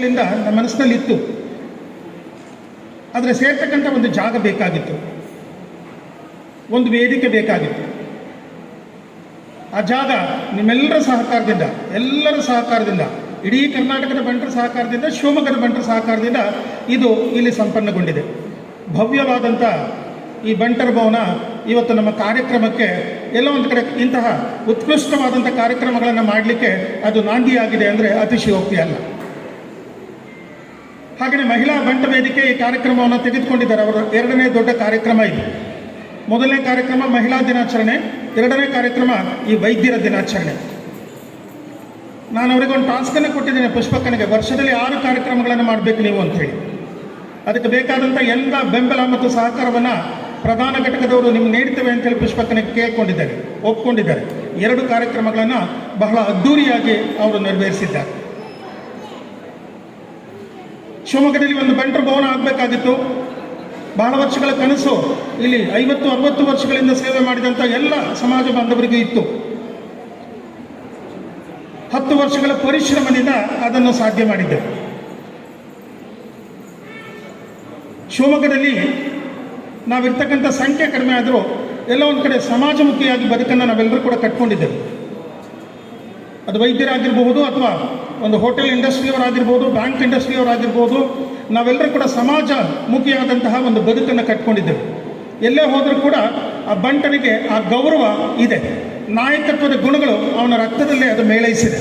ನಮ್ಮ ಮನಸ್ಸಿನಲ್ಲಿ ಇತ್ತು. ಆದರೆ ಸೇರ್ತಕ್ಕಂಥ ಒಂದು ಜಾಗ ಬೇಕಾಗಿತ್ತು, ಒಂದು ವೇದಿಕೆ ಬೇಕಾಗಿತ್ತು. ಆ ಜಾಗ ನಿಮ್ಮೆಲ್ಲರ ಸಹಕಾರದಿಂದ, ಎಲ್ಲರ ಸಹಕಾರದಿಂದ, ಇಡೀ ಕರ್ನಾಟಕದ ಬಂಟರ ಸಹಕಾರದಿಂದ, ಶಿವಮೊಗ್ಗದ ಬಂಟರ ಸಹಕಾರದಿಂದ ಇದು ಇಲ್ಲಿ ಸಂಪನ್ನಗೊಂಡಿದೆ. ಭವ್ಯವಾದಂಥ ಈ ಬಂಟರ ಭವನ ಇವತ್ತು ನಮ್ಮ ಕಾರ್ಯಕ್ರಮಕ್ಕೆ ಎಲ್ಲೋ ಒಂದು ಕಡೆ ಇಂತಹ ಉತ್ಕೃಷ್ಟವಾದಂಥ ಕಾರ್ಯಕ್ರಮಗಳನ್ನು ಮಾಡಲಿಕ್ಕೆ ಅದು ನಾಂದಿಯಾಗಿದೆ ಅಂದರೆ ಅತಿಶಯೋಕ್ತಿ ಅಲ್ಲ. ಹಾಗೆಯೇ ಮಹಿಳಾ ಬಂಟ ವೇದಿಕೆ ಈ ಕಾರ್ಯಕ್ರಮವನ್ನು ತೆಗೆದುಕೊಂಡಿದ್ದಾರೆ. ಅವರ ಎರಡನೇ ದೊಡ್ಡ ಕಾರ್ಯಕ್ರಮ ಇದು. ಮೊದಲನೇ ಕಾರ್ಯಕ್ರಮ ಮಹಿಳಾ ದಿನಾಚರಣೆ, ಎರಡನೇ ಕಾರ್ಯಕ್ರಮ ಈ ವೈದ್ಯರ ದಿನಾಚರಣೆ. ನಾನು ಅವರಿಗೆ ಒಂದು ಟಾಸ್ಕನ್ನು ಕೊಟ್ಟಿದ್ದೇನೆ, ಪುಷ್ಪಕ್ಕನಿಗೆ ವರ್ಷದಲ್ಲಿ 6 ಕಾರ್ಯಕ್ರಮಗಳನ್ನು ಮಾಡಬೇಕು ನೀವು ಅಂಥೇಳಿ. ಅದಕ್ಕೆ ಬೇಕಾದಂಥ ಎಲ್ಲ ಬೆಂಬಲ ಮತ್ತು ಸಹಕಾರವನ್ನು ಪ್ರಧಾನ ಘಟಕದವರು ನಿಮ್ಗೆ ನೀಡ್ತೇವೆ ಅಂತೇಳಿ ಪುಷ್ಪಕ್ಕನಿಗೆ ಕೇಳಿಕೊಂಡಿದ್ದಾರೆ, ಒಪ್ಕೊಂಡಿದ್ದಾರೆ. 2 ಕಾರ್ಯಕ್ರಮಗಳನ್ನು ಬಹಳ ಅದ್ಧೂರಿಯಾಗಿ ಅವರು ನೆರವೇರಿಸಿದ್ದಾರೆ. ಶಿವಮೊಗ್ಗದಲ್ಲಿ ಒಂದು ಬಂಟರ ಭವನ ಆಗಬೇಕಾಗಿತ್ತು. ಬಹಳ ವರ್ಷಗಳ ಕನಸು ಇಲ್ಲಿ 50-60 ವರ್ಷಗಳಿಂದ ಸೇವೆ ಮಾಡಿದಂಥ ಎಲ್ಲ ಸಮಾಜ ಬಾಂಧವರಿಗೂ ಇತ್ತು. 10 ವರ್ಷಗಳ ಪರಿಶ್ರಮದಿಂದ ಅದನ್ನು ಸಾಧ್ಯ ಮಾಡಿದ್ದೇವೆ. ಶಿವಮೊಗ್ಗದಲ್ಲಿ ನಾವಿರ್ತಕ್ಕಂಥ ಸಂಖ್ಯೆ ಕಡಿಮೆ ಆದರೂ ಎಲ್ಲ ಒಂದು ಕಡೆ ಸಮಾಜಮುಖಿಯಾಗಿ ಬದುಕನ್ನು ನಾವೆಲ್ಲರೂ ಕೂಡ ಕಟ್ಕೊಂಡಿದ್ದೇವೆ. ಅದು ವೈದ್ಯರಾಗಿರ್ಬೋದು, ಅಥವಾ ಒಂದು ಹೋಟೆಲ್ ಇಂಡಸ್ಟ್ರಿಯವರಾಗಿರ್ಬೋದು, ಬ್ಯಾಂಕ್ ಇಂಡಸ್ಟ್ರಿಯವರಾಗಿರ್ಬೋದು, ನಾವೆಲ್ಲರೂ ಕೂಡ ಸಮಾಜಮುಖಿಯಾದಂತಹ ಒಂದು ಬದುಕನ್ನು ಕಟ್ಕೊಂಡಿದ್ದೇವೆ. ಎಲ್ಲೇ ಹೋದರೂ ಕೂಡ ಆ ಬಂಟನಿಗೆ ಆ ಗೌರವ ಇದೆ. ನಾಯಕತ್ವದ ಗುಣಗಳು ಅವನ ರಕ್ತದಲ್ಲೇ ಅದು ಮೇಳೈಸಿದೆ.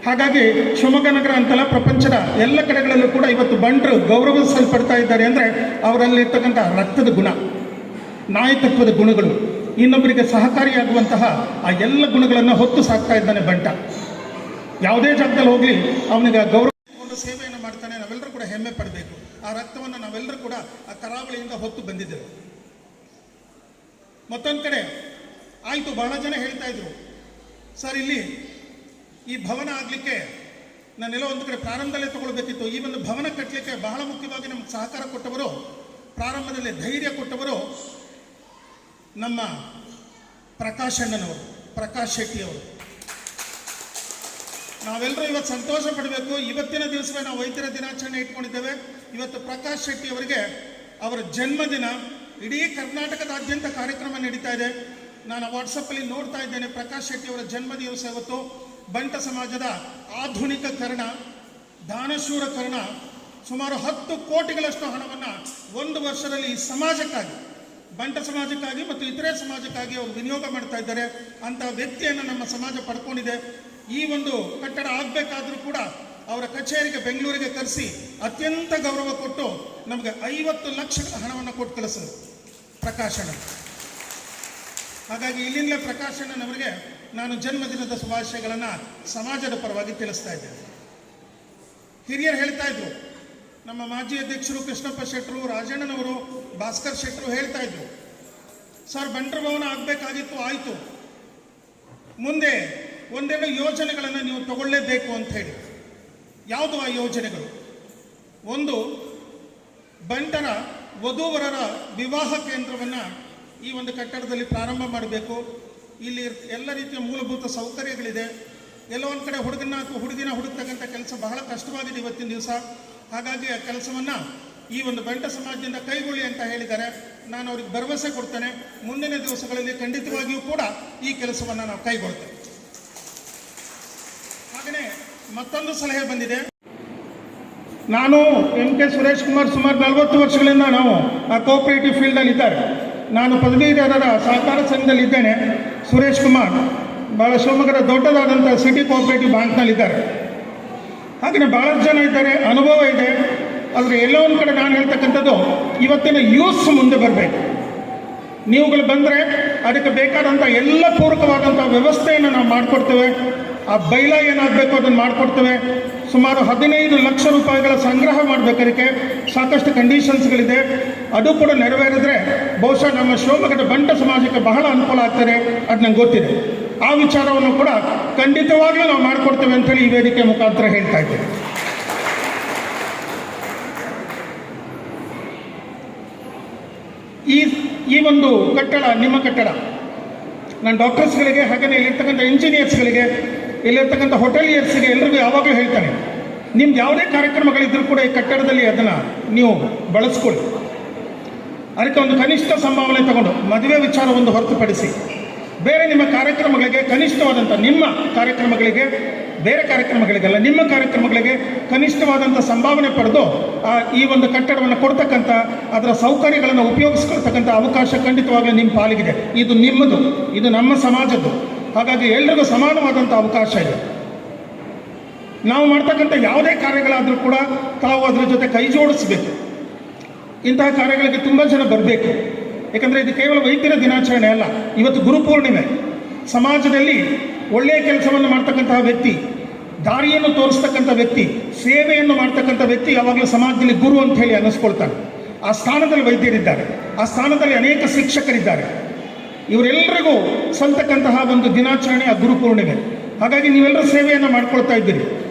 ಹಾಗಾಗಿ ಶಿವಮೊಗ್ಗ ನಗರ ಅಂತಲ್ಲ, ಪ್ರಪಂಚದ ಎಲ್ಲ ಕಡೆಗಳಲ್ಲೂ ಕೂಡ ಇವತ್ತು ಬಂಟರು ಗೌರವಿಸಲ್ಪಡ್ತಾ ಇದ್ದಾರೆ ಅಂದರೆ ಅವರಲ್ಲಿರ್ತಕ್ಕಂಥ ರಕ್ತದ ಗುಣ, ನಾಯಕತ್ವದ ಗುಣಗಳು, ಇನ್ನೊಬ್ಬರಿಗೆ ಸಹಕಾರಿಯಾಗುವಂತಹ ಆ ಎಲ್ಲ ಗುಣಗಳನ್ನು ಹೊತ್ತು ಸಾಕ್ತಾ ಇದ್ದಾನೆ ಬಂಟ. ಯಾವುದೇ ಜಾಗದಲ್ಲಿ ಹೋಗಲಿ ಅವನಿಗೆ ಗೌರವ ಸೇವೆಯನ್ನು ಮಾಡ್ತಾನೆ. ನಾವೆಲ್ಲರೂ ಕೂಡ ಹೆಮ್ಮೆ ಪಡಬೇಕು. ಆ ರಕ್ತವನ್ನು ನಾವೆಲ್ಲರೂ ಕೂಡ ಆ ಕರಾವಳಿಯಿಂದ ಹೊತ್ತು ಬಂದಿದ್ದೇವೆ. ಮತ್ತೊಂದು ಕಡೆ ಆಯಿತು, ಬಹಳ ಜನ ಹೇಳ್ತಾ ಇದ್ರು, ಸರ್ ಇಲ್ಲಿ ಈ ಭವನ ಆಗಲಿಕ್ಕೆ ನಾನೆಲ್ಲ ಒಂದು ಕಡೆ ಪ್ರಾರಂಭದಲ್ಲೇ ತಗೊಳ್ಬೇಕಿತ್ತು. ಈ ಒಂದು ಭವನ ಕಟ್ಟಲಿಕ್ಕೆ ಬಹಳ ಮುಖ್ಯವಾಗಿ ನಮ್ಗೆ ಸಹಕಾರ ಕೊಟ್ಟವರು, ಪ್ರಾರಂಭದಲ್ಲಿ ಧೈರ್ಯ ಕೊಟ್ಟವರು ನಮ್ಮ ಪ್ರಕಾಶ್ ಅಣ್ಣನವರು, ಪ್ರಕಾಶ್ ಶೆಟ್ಟಿಯವರು. ನಾವೆಲ್ಲರೂ ಇವತ್ತು ಸಂತೋಷ ಪಡಬೇಕು. ಇವತ್ತಿನ ದಿವಸವೇ ನಾವು ವೈದ್ಯರ ದಿನಾಚರಣೆ ಇಟ್ಕೊಂಡಿದ್ದೇವೆ. ಇವತ್ತು ಪ್ರಕಾಶ್ ಶೆಟ್ಟಿ ಅವರಿಗೆ ಅವರ ಜನ್ಮದಿನ. ಇಡೀ ಕರ್ನಾಟಕದಾದ್ಯಂತ ಕಾರ್ಯಕ್ರಮ ನಡೀತಾ ಇದೆ. ನಾನು ವಾಟ್ಸಪ್ಪಲ್ಲಿ ನೋಡ್ತಾ ಇದ್ದೇನೆ. ಪ್ರಕಾಶ್ ಶೆಟ್ಟಿ ಅವರ ಜನ್ಮ ದಿವಸ ಇವತ್ತು ಬಂಟ ಸಮಾಜದ ಆಧುನಿಕಕರಣ, ದಾನಶೂರಕರಣ, ಸುಮಾರು 10 ಕೋಟಿಗಳಷ್ಟು ಹಣವನ್ನು ಒಂದು ವರ್ಷದಲ್ಲಿ ಈ ಸಮಾಜಕ್ಕಾಗಿ, ಬಂಟ ಸಮಾಜಕ್ಕಾಗಿ ಮತ್ತು ಇತರೆ ಸಮಾಜಕ್ಕಾಗಿ ಅವರು ವಿನಿಯೋಗ ಮಾಡ್ತಾ ಇದ್ದಾರೆ. ಅಂಥ ವ್ಯಕ್ತಿಯನ್ನು ನಮ್ಮ ಸಮಾಜ ಪಡ್ಕೊಂಡಿದೆ. ಈ ಒಂದು ಕಟ್ಟಡ ಆಗಬೇಕಾದ್ರೂ ಕೂಡ ಅವರ ಕಚೇರಿಗೆ ಬೆಂಗಳೂರಿಗೆ ಕರೆಸಿ ಅತ್ಯಂತ ಗೌರವ ಕೊಟ್ಟು ನಮಗೆ 50 ಲಕ್ಷಗಳ ಹಣವನ್ನು ಕೊಟ್ಟು ಕಳಿಸಿದ್ರು ಪ್ರಕಾಶನ. ಹಾಗಾಗಿ ಇಲ್ಲಿಂದಲೇ ಪ್ರಕಾಶನವರಿಗೆ ನಾನು ಜನ್ಮದಿನದ ಶುಭಾಶಯಗಳನ್ನು ಸಮಾಜದ ಪರವಾಗಿ ತಿಳಿಸ್ತಾ ಇದ್ದೇನೆ. ಹಿರಿಯರು ಹೇಳ್ತಾ ಇದ್ರು, ನಮ್ಮ ಮಾಜಿ ಅಧ್ಯಕ್ಷರು ಕೃಷ್ಣಪ್ಪ ಶೆಟ್ಟರು, ರಾಜಣ್ಣನವರು, ಭಾಸ್ಕರ್ ಶೆಟ್ಟರು ಹೇಳ್ತಾ ಇದ್ರು, ಸರ್ ಬಂಟರ ಭವನ ಆಗಬೇಕಾಗಿತ್ತು, ಆಯಿತು, ಮುಂದೆ ಒಂದೆರಡು ಯೋಜನೆಗಳನ್ನು ನೀವು ತಗೊಳ್ಳೇಬೇಕು ಅಂತ ಹೇಳಿ. ಯಾವುದು ಆ ಯೋಜನೆಗಳು? ಒಂದು, ಬಂಟರ ವಧೂವರರ ವಿವಾಹ ಕೇಂದ್ರವನ್ನು ಈ ಒಂದು ಕಟ್ಟಡದಲ್ಲಿ ಪ್ರಾರಂಭ ಮಾಡಬೇಕು. ಇಲ್ಲಿ ಎಲ್ಲ ರೀತಿಯ ಮೂಲಭೂತ ಸೌಕರ್ಯಗಳಿದೆ. ಎಲ್ಲೋ ಒಂದು ಕಡೆ ಹುಡುಗನ ಅಥವಾ ಹುಡುಗಿನ ಹುಡುಕ್ತಕ್ಕಂಥ ಕೆಲಸ ಬಹಳ ಕಷ್ಟವಾಗಿದೆ ಇವತ್ತಿನ ದಿವಸ. ಹಾಗಾಗಿ ಆ ಕೆಲಸವನ್ನು ಈ ಒಂದು ಬಂಟ ಸಮಾಜದಿಂದ ಕೈಗೊಳ್ಳಿ ಅಂತ ಹೇಳಿದ್ದಾರೆ. ನಾನು ಅವ್ರಿಗೆ ಭರವಸೆ ಕೊಡ್ತೇನೆ, ಮುಂದಿನ ದಿವಸಗಳಲ್ಲಿ ಖಂಡಿತವಾಗಿಯೂ ಕೂಡ ಈ ಕೆಲಸವನ್ನು ನಾವು ಕೈಗೊಳ್ತೇವೆ. ಹಾಗೆಯೇ ಮತ್ತೊಂದು ಸಲಹೆ ಬಂದಿದೆ. ನಾನು MK ಸುರೇಶ್ ಕುಮಾರ್ ಸುಮಾರು 40 ವರ್ಷಗಳಿಂದ ನಾವು ಆ ಕೋಆಪರೇಟಿವ್ ಫೀಲ್ಡಲ್ಲಿ ಇದ್ದಾರೆ. ನಾನು ಪದವೀಧರರ ಸಹಕಾರ ಸಂಘದಲ್ಲಿದ್ದೇನೆ. ಸುರೇಶ್ ಕುಮಾರ್ ಭಾಳ ಶಿವಮೊಗ್ಗದ ದೊಡ್ಡದಾದಂಥ ಸಿಟಿ ಕೋಆಪರೇಟಿವ್ ಬ್ಯಾಂಕ್ನಲ್ಲಿದ್ದಾರೆ. ಹಾಗೆಯೇ ಭಾಳಷ್ಟು ಜನ ಇದ್ದಾರೆ, ಅನುಭವ ಇದೆ. ಆದರೆ ಎಲ್ಲೋ ಒಂದು ಕಡೆ ನಾನು ಹೇಳ್ತಕ್ಕಂಥದ್ದು, ಇವತ್ತಿನ ಯೂತ್ಸ್ ಮುಂದೆ ಬರಬೇಕು. ನೀವುಗಳು ಬಂದರೆ ಅದಕ್ಕೆ ಬೇಕಾದಂಥ ಎಲ್ಲ ಪೂರಕವಾದಂಥ ವ್ಯವಸ್ಥೆಯನ್ನು ನಾವು ಮಾಡಿಕೊಡ್ತೇವೆ. ಆ ಬೈಲ ಏನಾಗಬೇಕು ಅದನ್ನು ಮಾಡಿಕೊಡ್ತೇವೆ. ಸುಮಾರು 15 ಲಕ್ಷ ರೂಪಾಯಿಗಳ ಸಂಗ್ರಹ ಮಾಡಬೇಕಾದಕ್ಕೆ ಸಾಕಷ್ಟು ಕಂಡೀಷನ್ಸ್ಗಳಿದೆ. ಅದು ಕೂಡ ನೆರವೇರಿದ್ರೆ ಬಹುಶಃ ನಮ್ಮ ಶಿವಮೊಗ್ಗದ ಬಂಟ ಸಮಾಜಕ್ಕೆ ಬಹಳ ಅನುಕೂಲ ಆಗ್ತದೆ. ಅದು ನಂಗೆ ಗೊತ್ತಿದೆ. ಆ ವಿಚಾರವನ್ನು ಕೂಡ ಖಂಡಿತವಾಗ್ಲೂ ನಾವು ಮಾಡಿಕೊಡ್ತೇವೆ ಅಂತೇಳಿ ಈ ವೇದಿಕೆ ಮುಖಾಂತರ ಹೇಳ್ತಾ ಇದ್ದೇವೆ. ಈ ಒಂದು ಕಟ್ಟಡ ನಿಮ್ಮ ಕಟ್ಟಡ. ನಾನು ಡಾಕ್ಟರ್ಸ್ಗಳಿಗೆ, ಹಾಗೆಯೇ ಇಲ್ಲಿರ್ತಕ್ಕಂಥ ಇಂಜಿನಿಯರ್ಸ್ಗಳಿಗೆ, ಇಲ್ಲಿರ್ತಕ್ಕಂಥ ಹೋಟೆಲಿಯರ್ಸ್ಗೆ ಎಲ್ಲರಿಗೂ ಯಾವಾಗಲೂ ಹೇಳ್ತಾನೆ, ನಿಮ್ಗೆ ಯಾವುದೇ ಕಾರ್ಯಕ್ರಮಗಳಿದ್ರೂ ಕೂಡ ಈ ಕಟ್ಟಡದಲ್ಲಿ ಅದನ್ನು ನೀವು ಬಳಸ್ಕೊಳ್ಳಿ. ಅದಕ್ಕೆ ಒಂದು ಕನಿಷ್ಠ ಸಂಭಾವನೆ ತಗೊಂಡು ಮದುವೆ ವಿಚಾರ ಒಂದು ಹೊರತುಪಡಿಸಿ ಬೇರೆ ನಿಮ್ಮ ಕಾರ್ಯಕ್ರಮಗಳಿಗೆ ಕನಿಷ್ಠವಾದಂಥ ನಿಮ್ಮ ಕಾರ್ಯಕ್ರಮಗಳಿಗೆ, ಬೇರೆ ಕಾರ್ಯಕ್ರಮಗಳಿಗೆಲ್ಲ ನಿಮ್ಮ ಕಾರ್ಯಕ್ರಮಗಳಿಗೆ ಕನಿಷ್ಠವಾದಂಥ ಸಂಭಾವನೆ ಪಡೆದು ಈ ಒಂದು ಕಟ್ಟಡವನ್ನು ಕೊಡ್ತಕ್ಕಂಥ ಅದರ ಸೌಕರ್ಯಗಳನ್ನು ಉಪಯೋಗಿಸ್ಕೊಳ್ತಕ್ಕಂಥ ಅವಕಾಶ ಖಂಡಿತವಾಗಲೂ ನಿಮ್ಮ ಪಾಲಿಗಿದೆ. ಇದು ನಿಮ್ಮದು, ಇದು ನಮ್ಮ ಸಮಾಜದ್ದು. ಹಾಗಾಗಿ ಎಲ್ರಿಗೂ ಸಮಾನವಾದಂಥ ಅವಕಾಶ ಇದೆ. ನಾವು ಮಾಡ್ತಕ್ಕಂಥ ಯಾವುದೇ ಕಾರ್ಯಗಳಾದರೂ ಕೂಡ ತಾವು ಅದರ ಜೊತೆ ಕೈ ಜೋಡಿಸಬೇಕು. ಇಂತಹ ಕಾರ್ಯಗಳಿಗೆ ತುಂಬ ಜನ ಬರಬೇಕು. ಯಾಕಂದರೆ ಇದು ಕೇವಲ ವೈದ್ಯರ ದಿನಾಚರಣೆ ಅಲ್ಲ, ಇವತ್ತು ಗುರುಪೂರ್ಣಿಮೆ. ಸಮಾಜದಲ್ಲಿ ಒಳ್ಳೆಯ ಕೆಲಸವನ್ನು ಮಾಡ್ತಕ್ಕಂತಹ ವ್ಯಕ್ತಿ, ದಾರಿಯನ್ನು ತೋರಿಸ್ತಕ್ಕಂಥ ವ್ಯಕ್ತಿ, ಸೇವೆಯನ್ನು ಮಾಡ್ತಕ್ಕಂಥ ವ್ಯಕ್ತಿ ಯಾವಾಗಲೂ ಸಮಾಜದಲ್ಲಿ ಗುರು ಅಂತ ಹೇಳಿ ಅನ್ನಿಸ್ಕೊಳ್ತಾನೆ. ಆ ಸ್ಥಾನದಲ್ಲಿ ವೈದ್ಯರಿದ್ದಾರೆ, ಆ ಸ್ಥಾನದಲ್ಲಿ ಅನೇಕ ಶಿಕ್ಷಕರಿದ್ದಾರೆ. ಇವರೆಲ್ಲರಿಗೂ ಸಲ್ತಕ್ಕಂತಹ ಒಂದು ದಿನಾಚರಣೆ ಆ ಗುರುಪೂರ್ಣಿಮೆ. ಹಾಗಾಗಿ ನೀವೆಲ್ಲರೂ ಸೇವೆಯನ್ನು ಮಾಡ್ಕೊಳ್ತಾ ಇದ್ದೀರಿ.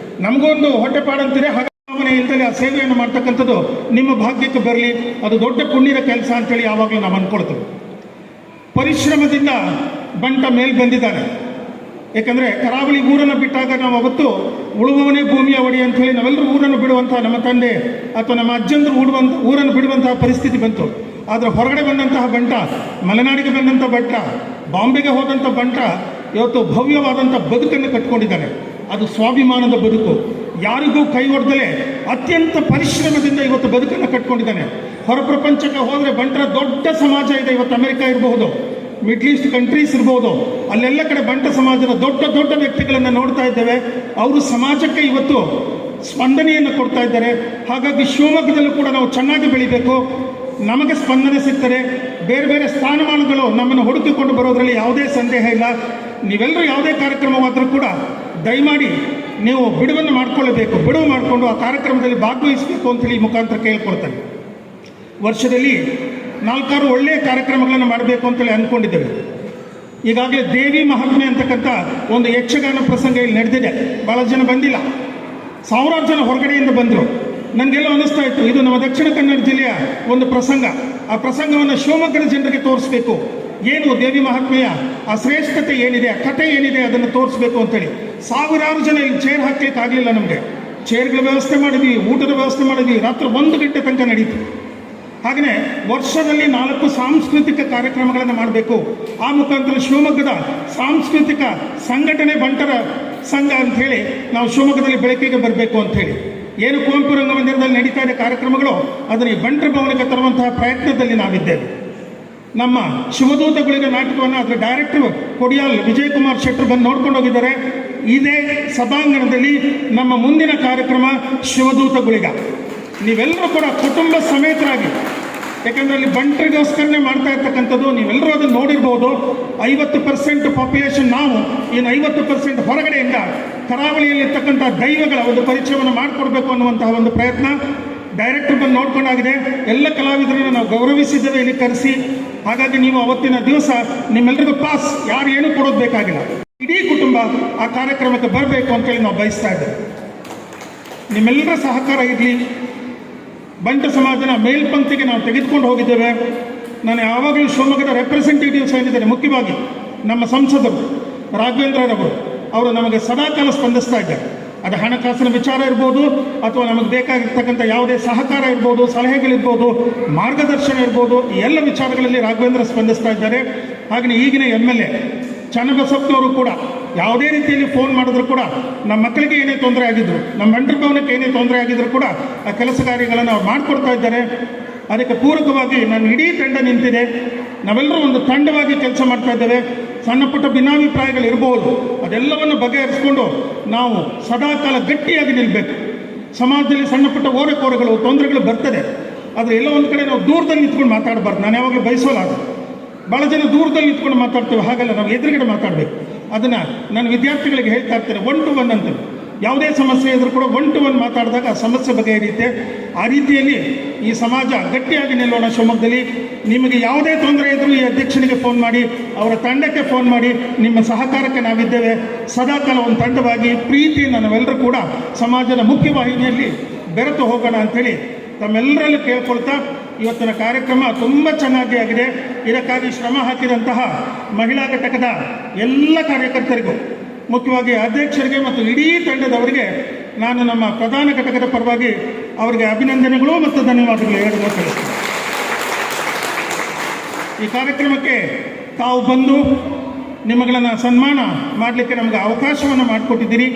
ನಮಗೊಂದು ಹೊಟ್ಟೆಪಾಡಂತೀರಿ, ಹಾಗೆ ಭಾವನೆ ಇಲ್ಲದೆ ಆ ಸೇವೆಯನ್ನು ಮಾಡ್ತಕ್ಕಂಥದ್ದು ನಿಮ್ಮ ಭಾಗ್ಯಕ್ಕೆ ಬರಲಿ. ಅದು ದೊಡ್ಡ ಪುಣ್ಯದ ಕೆಲಸ ಅಂತೇಳಿ ಯಾವಾಗಲೂ ನಾವು ಅಂದ್ಕೊಳ್ತೇವೆ. ಪರಿಶ್ರಮದಿಂದ ಬಂಟ ಮೇಲೆ ಬಂದಿದ್ದಾನೆ. ಏಕೆಂದರೆ ಕರಾವಳಿ ಊರನ್ನು ಬಿಟ್ಟಾಗ ನಾವು ಅವತ್ತು ಉಳುವವನೇ ಭೂಮಿಯ ಒಡೆಯ ಅಂಥೇಳಿ ನಾವೆಲ್ಲರೂ ಊರನ್ನು ಬಿಡುವಂಥ ನಮ್ಮ ತಂದೆ ಅಥವಾ ನಮ್ಮ ಅಜ್ಜಂದರು ಊರನ್ನು ಬಿಡುವಂತಹ ಪರಿಸ್ಥಿತಿ ಬಂತು. ಆದರೆ ಹೊರಗಡೆ ಬಂದಂತಹ ಬಂಟ, ಮಲೆನಾಡಿಗೆ ಬಂದಂಥ ಬಂಟ, ಬಾಂಬೆಗೆ ಹೋದಂಥ ಬಂಟ ಇವತ್ತು ಭವ್ಯವಾದಂಥ ಬದುಕನ್ನು ಕಟ್ಕೊಂಡಿದ್ದಾನೆ. ಅದು ಸ್ವಾಭಿಮಾನದ ಬದುಕು. ಯಾರಿಗೂ ಕೈ ಹೊಡೆದಲೇ ಅತ್ಯಂತ ಪರಿಶ್ರಮದಿಂದ ಇವತ್ತು ಬದುಕನ್ನು ಕಟ್ಕೊಂಡಿದ್ದಾನೆ. ಹೊರ ಪ್ರಪಂಚಕ್ಕೆ ಹೋದರೆ ಬಂಟರ ದೊಡ್ಡ ಸಮಾಜ ಇದೆ. ಇವತ್ತು ಅಮೆರಿಕ ಇರಬಹುದು, ಮಿಡ್ಲ್ ಈಸ್ಟ್ ಕಂಟ್ರೀಸ್ ಇರ್ಬೋದು, ಅಲ್ಲೆಲ್ಲ ಕಡೆ ಬಂಟ ಸಮಾಜದ ದೊಡ್ಡ ದೊಡ್ಡ ವ್ಯಕ್ತಿಗಳನ್ನು ನೋಡ್ತಾ ಇದ್ದೇವೆ. ಅವರು ಸಮಾಜಕ್ಕೆ ಇವತ್ತು ಸ್ಪಂದನೆಯನ್ನು ಕೊಡ್ತಾ ಇದ್ದಾರೆ. ಹಾಗಾಗಿ ಶಿವಮೊಗ್ಗದಲ್ಲೂ ಕೂಡ ನಾವು ಚೆನ್ನಾಗಿ ಬೆಳಿಬೇಕು. ನಮಗೆ ಸ್ಪಂದನೆ ಸಿಗ್ತಾರೆ. ಬೇರೆ ಬೇರೆ ಸ್ಥಾನಮಾನಗಳು ನಮ್ಮನ್ನು ಹುಡುಕಿಕೊಂಡು ಬರೋದರಲ್ಲಿ ಯಾವುದೇ ಸಂದೇಹ ಇಲ್ಲ. ನೀವೆಲ್ಲರೂ ಯಾವುದೇ ಕಾರ್ಯಕ್ರಮವಾದರೂ ಕೂಡ ದಯಮಾಡಿ ನೀವು ಬಿಡುವನ್ನು ಮಾಡಿಕೊಳ್ಳಬೇಕು. ಬಿಡುವು ಮಾಡಿಕೊಂಡು ಆ ಕಾರ್ಯಕ್ರಮದಲ್ಲಿ ಭಾಗವಹಿಸಬೇಕು ಅಂತೇಳಿ ಈ ಮುಖಾಂತರ ಕೇಳ್ಕೊಳ್ತೇನೆ. ವರ್ಷದಲ್ಲಿ 4-6 ಒಳ್ಳೆಯ ಕಾರ್ಯಕ್ರಮಗಳನ್ನು ಮಾಡಬೇಕು ಅಂತೇಳಿ ಅಂದ್ಕೊಂಡಿದ್ದೇವೆ. ಈಗಾಗಲೇ ದೇವಿ ಮಹಾತ್ಮೆ ಅಂತಕ್ಕಂಥ ಒಂದು ಯಕ್ಷಗಾನ ಪ್ರಸಂಗ ಇಲ್ಲಿ ನಡೆದಿದೆ. ಭಾಳ ಜನ ಬಂದಿಲ್ಲ, ಸಾವಿರಾರು ಜನ ಹೊರಗಡೆಯಿಂದ ಬಂದರು. ನನಗೆಲ್ಲ ಅನ್ನಿಸ್ತಾ ಇತ್ತು, ಇದು ನಮ್ಮ ದಕ್ಷಿಣ ಕನ್ನಡ ಜಿಲ್ಲೆಯ ಒಂದು ಪ್ರಸಂಗ. ಆ ಪ್ರಸಂಗವನ್ನು ಶಿವಮೊಗ್ಗದ ಜನರಿಗೆ ತೋರಿಸ್ಬೇಕು. ಏನು ದೇವಿ ಮಹಾತ್ಮೆಯ ಆ ಶ್ರೇಷ್ಠತೆ ಏನಿದೆ, ಆ ಕಥೆ ಏನಿದೆ, ಅದನ್ನು ತೋರಿಸ್ಬೇಕು ಅಂತೇಳಿ ಸಾವಿರಾರು ಜನ ಇಲ್ಲಿ ಚೇರ್ ಹಾಕ್ಲಿಕ್ಕೆ ಆಗಲಿಲ್ಲ. ನಮಗೆ ಚೇರ್ಗಳ ವ್ಯವಸ್ಥೆ ಮಾಡಿದ್ವಿ, ಊಟದ ವ್ಯವಸ್ಥೆ ಮಾಡಿದ್ವಿ. ರಾತ್ರಿ 1 ಗಂಟೆ ತನಕ ನಡೀತು. ಹಾಗೆಯೇ ವರ್ಷದಲ್ಲಿ 4 ಸಾಂಸ್ಕೃತಿಕ ಕಾರ್ಯಕ್ರಮಗಳನ್ನು ಮಾಡಬೇಕು. ಆ ಮುಖಾಂತರ ಶಿವಮೊಗ್ಗದ ಸಾಂಸ್ಕೃತಿಕ ಸಂಘಟನೆ ಬಂಟರ ಸಂಘ ಅಂಥೇಳಿ ನಾವು ಶಿವಮೊಗ್ಗದಲ್ಲಿ ಬೆಳಕಿಗೆ ಬರಬೇಕು ಅಂಥೇಳಿ ಏನು ಕುವೆಂಪು ರಂಗಮಂದಿರದಲ್ಲಿ ನಡೀತಾ ಇದೆ ಕಾರ್ಯಕ್ರಮಗಳು, ಅದನ್ನು ಈ ಬಂಟರ ಭವನಕ್ಕೆ ತರುವಂತಹ ಪ್ರಯತ್ನದಲ್ಲಿ ನಾವಿದ್ದೇವೆ. ನಮ್ಮ ಶಿವದೂತಗಳಿಗೆ ನಾಟಕವನ್ನು ಅದರ ಡೈರೆಕ್ಟರ್ ಕೊಡಿಯಾಲ್ ವಿಜಯಕುಮಾರ್ ಶೆಟ್ಟರ್ ಬಂದು ನೋಡ್ಕೊಂಡು ಹೋಗಿದ್ದಾರೆ. ಇದೇ ಸಭಾಂಗಣದಲ್ಲಿ ನಮ್ಮ ಮುಂದಿನ ಕಾರ್ಯಕ್ರಮ ಶಿವದೂತಗಳಿಗ. ನೀವೆಲ್ಲರೂ ಕೂಡ ಕುಟುಂಬ ಸಮೇತರಾಗಿ, ಯಾಕಂದರೆ ಅಲ್ಲಿ ಬಂಟರಿಗೋಸ್ಕರನೇ ಮಾಡ್ತಾ ಇರ್ತಕ್ಕಂಥದ್ದು. ನೀವೆಲ್ಲರೂ ಅದನ್ನು ನೋಡಿರ್ಬೋದು. 50% ಪಾಪ್ಯುಲೇಷನ್ ನಾವು, ಇನ್ನು 50% ಹೊರಗಡೆಯಿಂದ ಕರಾವಳಿಯಲ್ಲಿರ್ತಕ್ಕಂಥ ದೈವಗಳ ಒಂದು ಪರಿಚಯವನ್ನು ಮಾಡಿಕೊಡ್ಬೇಕು ಅನ್ನುವಂತಹ ಒಂದು ಪ್ರಯತ್ನ ಡೈರೆಕ್ಟರ್ ಬಂದು ನೋಡ್ಕೊಂಡಾಗಿದೆ. ಎಲ್ಲ ಕಲಾವಿದರನ್ನು ನಾವು ಗೌರವಿಸಿದ್ದೇವೆ ಇಲ್ಲಿ ಕರೆಸಿ. ಹಾಗಾಗಿ ನೀವು ಅವತ್ತಿನ ದಿವಸ ನಿಮ್ಮೆಲ್ಲರಿಗೂ ಪಾಸ್, ಯಾರು ಏನೂ ಕೊಡೋದು ಬೇಕಾಗಿಲ್ಲ. ಇಡೀ ಕುಟುಂಬ ಆ ಕಾರ್ಯಕ್ರಮಕ್ಕೆ ಬರಬೇಕು ಅಂತೇಳಿ ನಾವು ಬಯಸ್ತಾ ಇದ್ದೇವೆ. ನಿಮ್ಮೆಲ್ಲರ ಸಹಕಾರ ಇರಲಿ. ಬಂಟ ಸಮಾಜನ ಮೇಲ್ಪಂಕ್ತಿಗೆ ನಾವು ತೆಗೆದುಕೊಂಡು ಹೋಗಿದ್ದೇವೆ. ನಾನು ಯಾವಾಗಲೂ ಶಿವಮೊಗ್ಗದ ರೆಪ್ರೆಸೆಂಟೇಟಿವ್ಸ್ ಏನಿದ್ದಾರೆ, ಮುಖ್ಯವಾಗಿ ನಮ್ಮ ಸಂಸದರು ರಾಘವೇಂದ್ರರವರು, ಅವರು ನಮಗೆ ಸದಾಕಾಲ ಸ್ಪಂದಿಸ್ತಾ ಇದ್ದಾರೆ. ಅದು ಹಣಕಾಸಿನ ವಿಚಾರ ಇರ್ಬೋದು, ಅಥವಾ ನಮಗೆ ಬೇಕಾಗಿರ್ತಕ್ಕಂಥ ಯಾವುದೇ ಸಹಕಾರ ಇರ್ಬೋದು, ಸಲಹೆಗಳಿರ್ಬೋದು, ಮಾರ್ಗದರ್ಶನ ಇರ್ಬೋದು, ಈ ಎಲ್ಲ ವಿಚಾರಗಳಲ್ಲಿ ರಾಘವೇಂದ್ರ ಸ್ಪಂದಿಸ್ತಾ ಇದ್ದಾರೆ. ಹಾಗೆಯೇ ಈಗಿನ MLA ಚನ್ನಬಸಪ್ಪನವರು ಕೂಡ ಯಾವುದೇ ರೀತಿಯಲ್ಲಿ ಫೋನ್ ಮಾಡಿದ್ರು ಕೂಡ ನಮ್ಮ ಮಕ್ಕಳಿಗೆ ಏನೇ ತೊಂದರೆ ಆಗಿದ್ರು, ನಮ್ಮ ಬಂಟರ ಭವನಕ್ಕೆ ಏನೇ ತೊಂದರೆ ಆಗಿದ್ರು ಕೂಡ ಆ ಕೆಲಸ ಕಾರ್ಯಗಳನ್ನು ಅವ್ರು ಮಾಡಿಕೊಡ್ತಾ ಇದ್ದಾರೆ. ಅದಕ್ಕೆ ಪೂರಕವಾಗಿ ನಾನು ಇಡೀ ತಂಡ ನಿಂತಿದೆ. ನಾವೆಲ್ಲರೂ ಒಂದು ತಂಡವಾಗಿ ಕೆಲಸ ಮಾಡ್ತಾ ಇದ್ದೇವೆ. ಸಣ್ಣ ಪುಟ್ಟ ಭಿನ್ನಾಭಿಪ್ರಾಯಗಳು ಇರ್ಬೋದು, ಅದೆಲ್ಲವನ್ನು ಬಗೆಹರಿಸ್ಕೊಂಡು ನಾವು ಸದಾಕಾಲ ಗಟ್ಟಿಯಾಗಿ ನಿಲ್ಲಬೇಕು. ಸಮಾಜದಲ್ಲಿ ಸಣ್ಣ ಪುಟ್ಟ ಓರೆಕೋರೆಗಳು, ತೊಂದರೆಗಳು ಬರ್ತದೆ. ಆದರೆ ಎಲ್ಲ ಒಂದು ಕಡೆ ನಾವು ದೂರದಲ್ಲಿ ನಿಂತ್ಕೊಂಡು ಮಾತಾಡಬಾರ್ದು. ನಾನು ಯಾವಾಗಲೂ ಬಯಸೋಲ್ಲ. ಭಾಳ ಜನ ದೂರದಲ್ಲಿ ನಿಂತ್ಕೊಂಡು ಮಾತಾಡ್ತೇವೆ, ಹಾಗಲ್ಲ, ನಾವು ಎದುರುಗಡೆ ಮಾತಾಡಬೇಕು. ಅದನ್ನು ನಾನು ವಿದ್ಯಾರ್ಥಿಗಳಿಗೆ ಹೇಳ್ತಾ ಇರ್ತೇನೆ, 1 to 1 ಅಂತ. ಯಾವುದೇ ಸಮಸ್ಯೆ ಇದ್ರೂ ಕೂಡ 1 to 1 ಮಾತಾಡಿದಾಗ ಆ ಸಮಸ್ಯೆ ಬಗೆಹರಿಯುತ್ತೆ. ಆ ರೀತಿಯಲ್ಲಿ ಈ ಸಮಾಜ ಗಟ್ಟಿಯಾಗಿ ನಿಲ್ಲೋಣ. ಶಿವಮೊಗ್ಗದಲ್ಲಿ ನಿಮಗೆ ಯಾವುದೇ ತೊಂದರೆ ಇದ್ದರೂ ಈ ಅಧ್ಯಕ್ಷನಿಗೆ ಫೋನ್ ಮಾಡಿ, ಅವರ ತಂಡಕ್ಕೆ ಫೋನ್ ಮಾಡಿ. ನಿಮ್ಮ ಸಹಕಾರಕ್ಕೆ ನಾವಿದ್ದೇವೆ. ಸದಾಕಾಲ ಒಂದು ತಂಡವಾಗಿ ಪ್ರೀತಿಯಿಂದ ನಾವೆಲ್ಲರೂ ಕೂಡ ಸಮಾಜದ ಮುಖ್ಯವಾಹಿನಿಯಲ್ಲಿ ಬೆರೆತು ಹೋಗೋಣ ಅಂಥೇಳಿ ತಮ್ಮೆಲ್ಲರಲ್ಲೂ ಕೇಳ್ಕೊಳ್ತಾ, ಇವತ್ತಿನ ಕಾರ್ಯಕ್ರಮ ತುಂಬ ಚೆನ್ನಾಗಿ ಆಗಿದೆ. ಇದಕ್ಕಾಗಿ ಶ್ರಮ ಹಾಕಿದಂತಹ ಮಹಿಳಾ ಘಟಕದ ಎಲ್ಲ ಕಾರ್ಯಕರ್ತರಿಗೂ, ಮುಖ್ಯವಾಗಿ ಅಧ್ಯಕ್ಷರಿಗೆ ಮತ್ತು ಇಡೀ ತಂಡದವರಿಗೆ ನಾನು ನಮ್ಮ ಪ್ರಧಾನ ಘಟಕದ ಪರವಾಗಿ ಅವರಿಗೆ ಅಭಿನಂದನೆಗಳು ಮತ್ತು ಧನ್ಯವಾದಗಳು ಹೇಳಲು ಕಳಿಸ್ತೇನೆ. ಈ ಕಾರ್ಯಕ್ರಮಕ್ಕೆ ತಾವು ಬಂದು ನಿಮ್ಮಗಳನ್ನು ಸನ್ಮಾನ ಮಾಡಲಿಕ್ಕೆ ನಮಗೆ ಅವಕಾಶವನ್ನು ಮಾಡಿಕೊಟ್ಟಿದ್ದೀರಿ.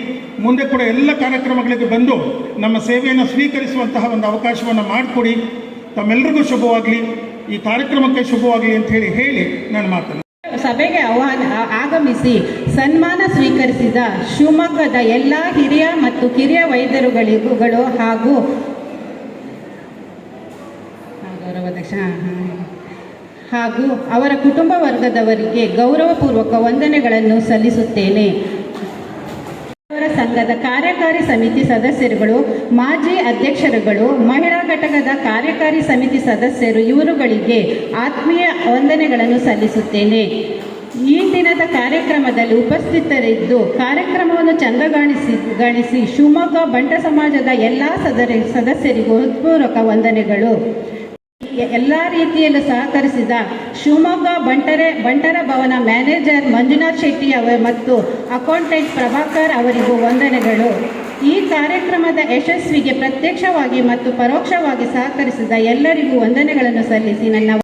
ಮುಂದೆ ಕೂಡ ಎಲ್ಲ ಕಾರ್ಯಕ್ರಮಗಳಿಗೆ ಬಂದು ನಮ್ಮ ಸೇವೆಯನ್ನು ಸ್ವೀಕರಿಸುವಂತಹ ಒಂದು ಅವಕಾಶವನ್ನು ಮಾಡಿಕೊಡಿ. ತಮ್ಮೆಲ್ಲರಿಗೂ ಶುಭವಾಗಲಿ, ಈ ಕಾರ್ಯಕ್ರಮಕ್ಕೆ ಶುಭವಾಗಲಿ ಅಂತ ಹೇಳಿ ನಾನು ಮಾತನ್ನು ಸಭೆಗೆ ಆಗಮಿಸಿ ಸನ್ಮಾನ ಸ್ವೀಕರಿಸಿದ ಶಿವಮೊಗ್ಗದ ಎಲ್ಲ ಹಿರಿಯ ಮತ್ತು ಕಿರಿಯ ವೈದ್ಯರುಗಳು ಹಾಗೂ ಅವರ ಕುಟುಂಬ ವರ್ಗದವರಿಗೆ ಗೌರವಪೂರ್ವಕ ವಂದನೆಗಳನ್ನು ಸಲ್ಲಿಸುತ್ತೇನೆ. ಸಂಘದ ಕಾರ್ಯಕಾರಿ ಸಮಿತಿ ಸದಸ್ಯರುಗಳು, ಮಾಜಿ ಅಧ್ಯಕ್ಷರುಗಳು, ಮಹಿಳಾ ಘಟಕದ ಕಾರ್ಯಕಾರಿ ಸಮಿತಿ ಸದಸ್ಯರು ಇವರುಗಳಿಗೆ ಆತ್ಮೀಯ ವಂದನೆಗಳನ್ನು ಸಲ್ಲಿಸುತ್ತೇನೆ. ಈ ದಿನದ ಕಾರ್ಯಕ್ರಮದಲ್ಲಿ ಉಪಸ್ಥಿತರಿದ್ದು ಕಾರ್ಯಕ್ರಮವನ್ನು ಚಂದಗಾಣಿಸಿ ಶಿವಮೊಗ್ಗ ಬಂಟ ಸಮಾಜದ ಎಲ್ಲ ಸದಸ್ಯರಿಗೂ ಹೃತ್ಪೂರ್ವಕ ವಂದನೆಗಳು. ಎಲ್ಲ ರೀತಿಯಲ್ಲೂ ಸಹಕರಿಸಿದ ಶಿವಮೊಗ್ಗ ಬಂಟರ ಭವನ ಮ್ಯಾನೇಜರ್ ಮಂಜುನಾಥ್ ಶೆಟ್ಟಿ ಮತ್ತು ಅಕೌಂಟೆಂಟ್ ಪ್ರಭಾಕರ್ ಅವರಿಗೂ ವಂದನೆಗಳು. ಈ ಕಾರ್ಯಕ್ರಮದ ಯಶಸ್ವಿಗೆ ಪ್ರತ್ಯಕ್ಷವಾಗಿ ಮತ್ತು ಪರೋಕ್ಷವಾಗಿ ಸಹಕರಿಸಿದ ಎಲ್ಲರಿಗೂ ವಂದನೆಗಳನ್ನು ಸಲ್ಲಿಸಿ ನನ್ನ